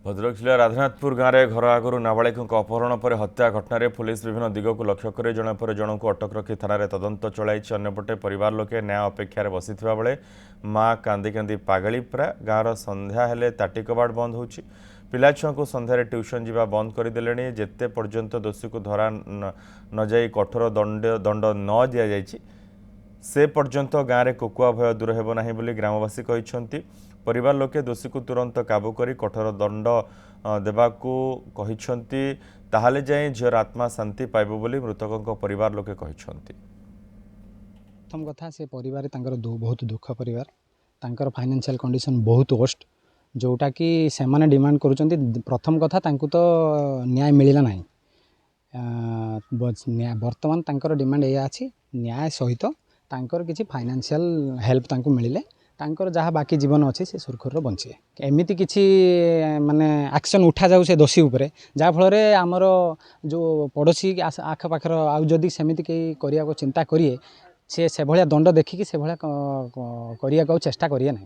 भद्रक जिला राधानाथपुर गाँव में घर आगु नाबालिग अपहरण पर हत्या घटन में पुलिस विभिन्न दिग को लक्ष्य कर जन पर जनक अटक रखी थाना तदंत चलाई। अन्यपटे परिवार लोके न्याय अपेक्षार बसी बेले माँ कांदी कांदी पागली परा। गाँवर संध्या हेले ताटी कबाट बंद हो पिला छुआ को संध्यारे ट्यूशन जीवा बंद करदे। जेते पर्यंत दोषी को धरा न जाई कठोर दंड न दि जाइछि से पर्यंत गाँव में कोकुआ भय दूर हेब नाही बोली ग्रामवासी कहते। परिवार लोके दोषी को तुरंत काबू करी कठोर दंड देवाकू कहते ताहले जाए झीर आत्मा शांति पाइब बोली मृतकों परिवार लोके कहते। प्रथम कथा से परिवार तांकर बहुत दुख परिवार तांकर फाइनेंशियल कंडीशन बहुत वर्स्ट जोटा कि से माने डिमांड करुचंती। प्रथम कथा तांकु तो न्याय मिलला नाही। वर्तमान तांकर डिमांड या अछि न्याय सहित तांकर किछि फाइनेंशियल हेल्प तांकु मिलिले तांकर जहाँ बाकी जीवन अच्छे से सुरखुर बंचे। एमती किसी माने एक्शन उठा जाऊ से दोषी उपरे जहाँ फल आमर जो पड़ोसी आखपाखर आदि सेमती कहीं करने को चिंता करिए से भाया दंड देखिकी से भाया करने को चेष्टा करिए ना।